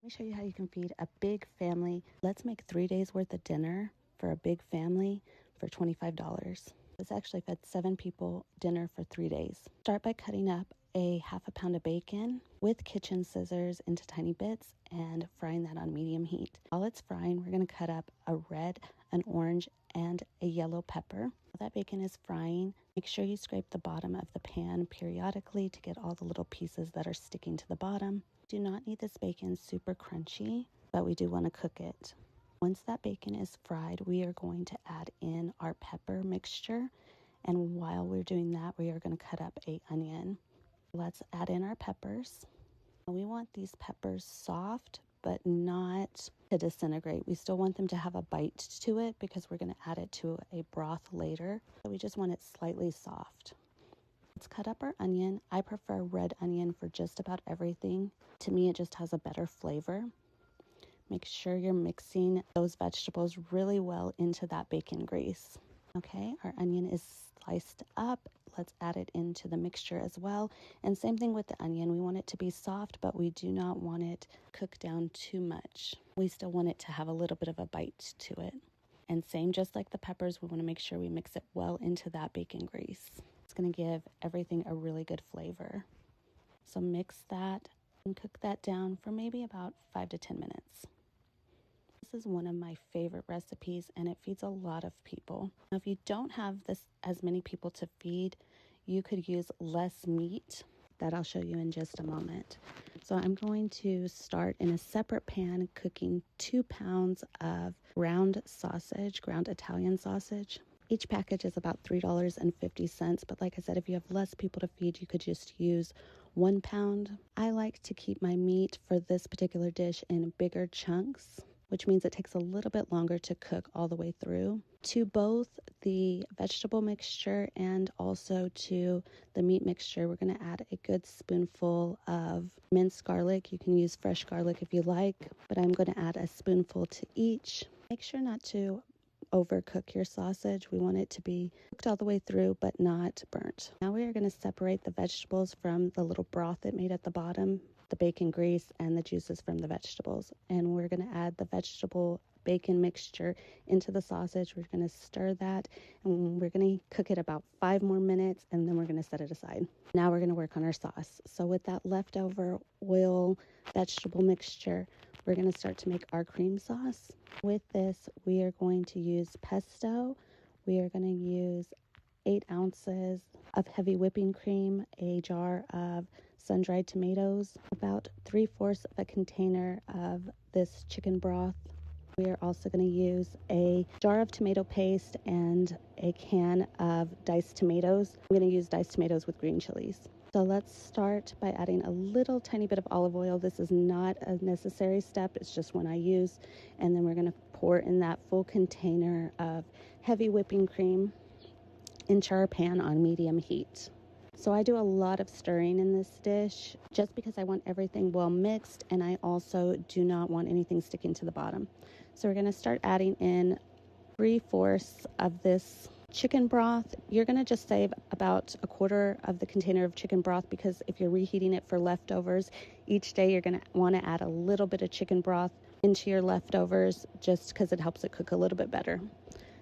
me show you how you can feed a big family. Let's make 3 days worth of dinner for a big family for $25. This actually fed 7 people dinner for 3 days. Start by cutting up a half a pound of bacon with kitchen scissors into tiny bits and frying that on medium heat. While it's frying, we're going to cut up a red, an orange, and a yellow pepper. While that bacon is frying, make sure you scrape the bottom of the pan periodically to get all the little pieces that are sticking to the bottom. Do not need this bacon super crunchy, but we do want to cook it. Once that bacon is fried, we are going to add in our pepper mixture. And while we're doing that, we are going to cut up an onion. Let's add in our peppers. We want these peppers soft, but not to disintegrate. We still want them to have a bite to it because we're going to add it to a broth later. So we just want it slightly soft. Let's cut up our onion. I prefer red onion for just about everything. To me, it just has a better flavor. Make sure you're mixing those vegetables really well into that bacon grease. Okay, our onion is sliced up. Let's add it into the mixture as well. And same thing with the onion. We want it to be soft, but we do not want it cooked down too much. We still want it to have a little bit of a bite to it. And same, just like the peppers, we want to make sure we mix it well into that bacon grease. It's going to give everything a really good flavor. So mix that and cook that down for maybe about 5 to 10 minutes. This is one of my favorite recipes and it feeds a lot of people. Now, if you don't have as many people to feed, you could use less meat. That I'll show you in just a moment. So I'm going to start in a separate pan cooking 2 pounds of ground sausage, ground Italian sausage. Each package is about $3.50, but like I said, if you have less people to feed, you could just use 1 pound. I like to keep my meat for this particular dish in bigger chunks, which means it takes a little bit longer to cook all the way through. To both the vegetable mixture and also to the meat mixture, we're going to add a good spoonful of minced garlic. You can use fresh garlic if you like, but I'm going to add a spoonful to each. Make sure not to overcook your sausage. We want it to be cooked all the way through, but not burnt. Now we are going to separate the vegetables from the little broth it made at the bottom, the bacon grease, and the juices from the vegetables. And we're going to add the vegetable bacon mixture into the sausage. We're going to stir that and we're going to cook it about 5 more minutes and then we're going to set it aside. Now we're going to work on our sauce. So with that leftover oil vegetable mixture, we're going to start to make our cream sauce. With this, we are going to use pesto. We are going to use 8 ounces of heavy whipping cream, a jar of sun-dried tomatoes, about 3/4 of a container of this chicken broth. We are also going to use a jar of tomato paste and a can of diced tomatoes. I'm going to use diced tomatoes with green chilies. So let's start by adding a little tiny bit of olive oil. This is not a necessary step. It's just one I use. And then we're going to pour in that full container of heavy whipping cream into our pan on medium heat. So I do a lot of stirring in this dish just because I want everything well mixed and I also do not want anything sticking to the bottom. So we're going to start adding in 3/4 of this chicken broth. You're going to just save about 1/4 of the container of chicken broth because if you're reheating it for leftovers, each day you're going to want to add a little bit of chicken broth into your leftovers just because it helps it cook a little bit better.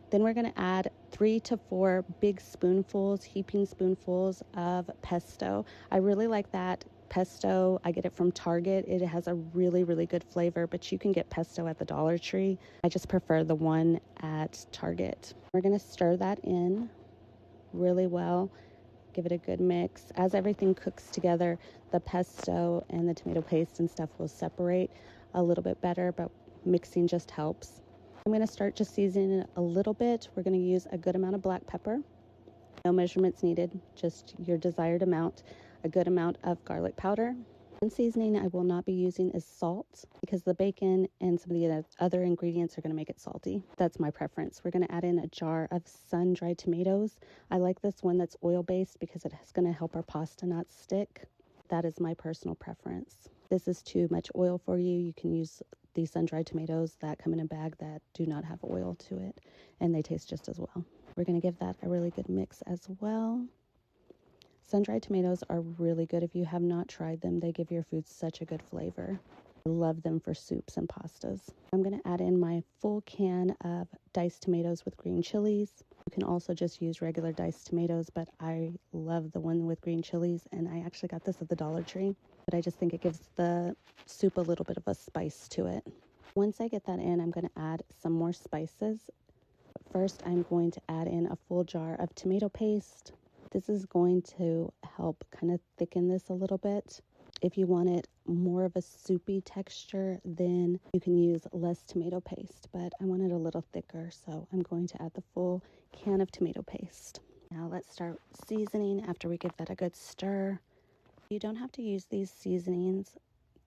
Then we're going to add 3 to 4 big spoonfuls, heaping spoonfuls of pesto. I really like that pesto. I get it from Target. It has a really, really good flavor, but you can get pesto at the Dollar Tree. I just prefer the one at Target. We're going to stir that in really well. Give it a good mix. As everything cooks together, the pesto and the tomato paste and stuff will separate a little bit better, but mixing just helps. I'm going to start just seasoning it a little bit. We're going to use a good amount of black pepper. No measurements needed, just your desired amount. A good amount of garlic powder. One seasoning I will not be using is salt because the bacon and some of the other ingredients are going to make it salty. That's my preference. We're going to add in a jar of sun-dried tomatoes. I like this one that's oil-based because it's going to help our pasta not stick. That is my personal preference. This is too much oil for you. You can use these sun-dried tomatoes that come in a bag that do not have oil to it, and they taste just as well. We're going to give that a really good mix as well. Sun-dried tomatoes are really good if you have not tried them. They give your food such a good flavor. I love them for soups and pastas. I'm going to add in my full can of diced tomatoes with green chilies. You can also just use regular diced tomatoes, but I love the one with green chilies, and I actually got this at the Dollar Tree. But I just think it gives the soup a little bit of a spice to it. Once I get that in, I'm going to add some more spices. First, I'm going to add in a full jar of tomato paste. This is going to help kind of thicken this a little bit. If you want it more of a soupy texture, then you can use less tomato paste, but I want it a little thicker, so I'm going to add the full can of tomato paste. Now let's start seasoning after we give that a good stir. You don't have to use these seasonings.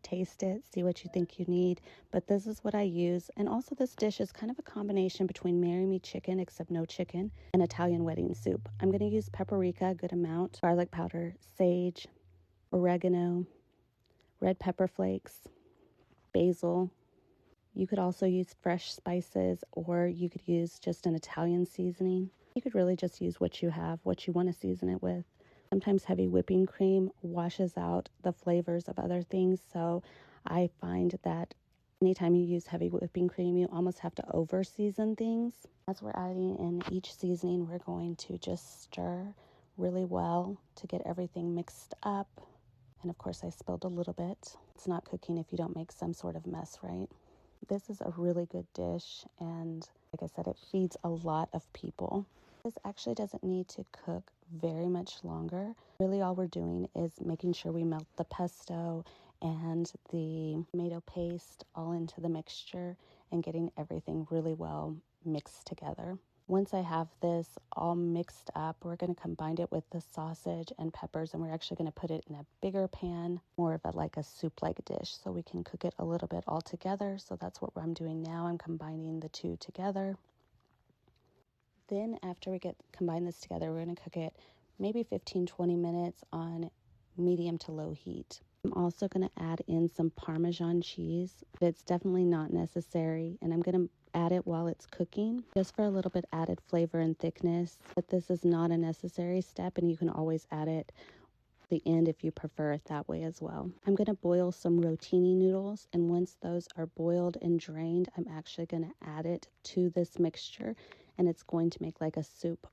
Taste it, see what you think you need, but this is what I use. And also this dish is kind of a combination between Marry Me chicken, except no chicken, and Italian wedding soup. I'm going to use paprika, a good amount, garlic powder, sage, oregano, red pepper flakes, basil. You could also use fresh spices, or you could use just an Italian seasoning. You could really just use what you have, what you want to season it with. Sometimes heavy whipping cream washes out the flavors of other things, so I find that anytime you use heavy whipping cream, you almost have to over season things. As we're adding in each seasoning, we're going to just stir really well to get everything mixed up. And of course, I spilled a little bit. It's not cooking if you don't make some sort of mess, right? This is a really good dish, and like I said, it feeds a lot of people. This actually doesn't need to cook very much longer. Really, all we're doing is making sure we melt the pesto and the tomato paste all into the mixture and getting everything really well mixed together. Once I have this all mixed up, we're going to combine it with the sausage and peppers, and we're actually going to put it in a bigger pan, more of like a soup-like dish, so we can cook it a little bit all together. So that's what I'm doing now. I'm combining the two together. Then after we combine this together, we're going to cook it maybe 15-20 minutes on medium to low heat. I'm also going to add in some Parmesan cheese. It's definitely not necessary, and I'm going to add it while it's cooking just for a little bit added flavor and thickness. But this is not a necessary step, and you can always add it at the end if you prefer it that way as well. I'm going to boil some rotini noodles, and once those are boiled and drained, I'm actually going to add it to this mixture, and it's going to make like a soup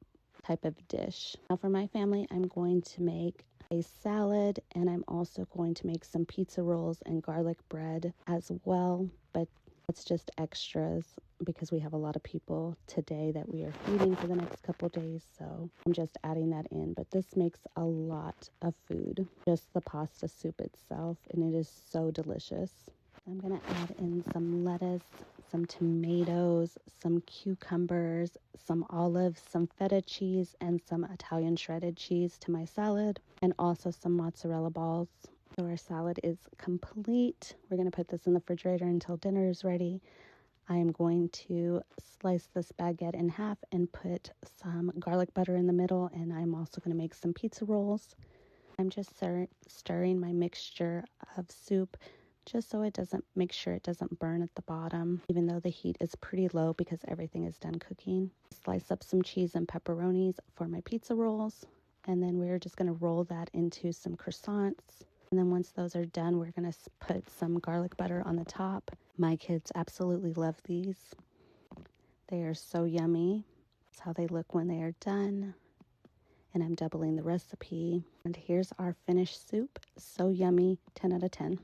type of dish. Now for my family, I'm going to make a salad, and I'm also going to make some pizza rolls and garlic bread as well, but it's just extras because we have a lot of people today that we are feeding for the next couple days, so I'm just adding that in. But this makes a lot of food, just the pasta soup itself, and it is so delicious. I'm going to add in some lettuce, some tomatoes, some cucumbers, some olives, some feta cheese, and some Italian shredded cheese to my salad, and also some mozzarella balls. So our salad is complete. We're going to put this in the refrigerator until dinner is ready. I am going to slice this baguette in half and put some garlic butter in the middle, and I'm also going to make some pizza rolls. I'm just stirring my mixture of soup just so make sure it doesn't burn at the bottom, even though the heat is pretty low because everything is done cooking. Slice up some cheese and pepperonis for my pizza rolls, and then we're just going to roll that into some croissants. And then once those are done, we're going to put some garlic butter on the top. My kids absolutely love these. They are so yummy. That's how they look when they are done. And I'm doubling the recipe. And here's our finished soup. So yummy, 10 out of 10.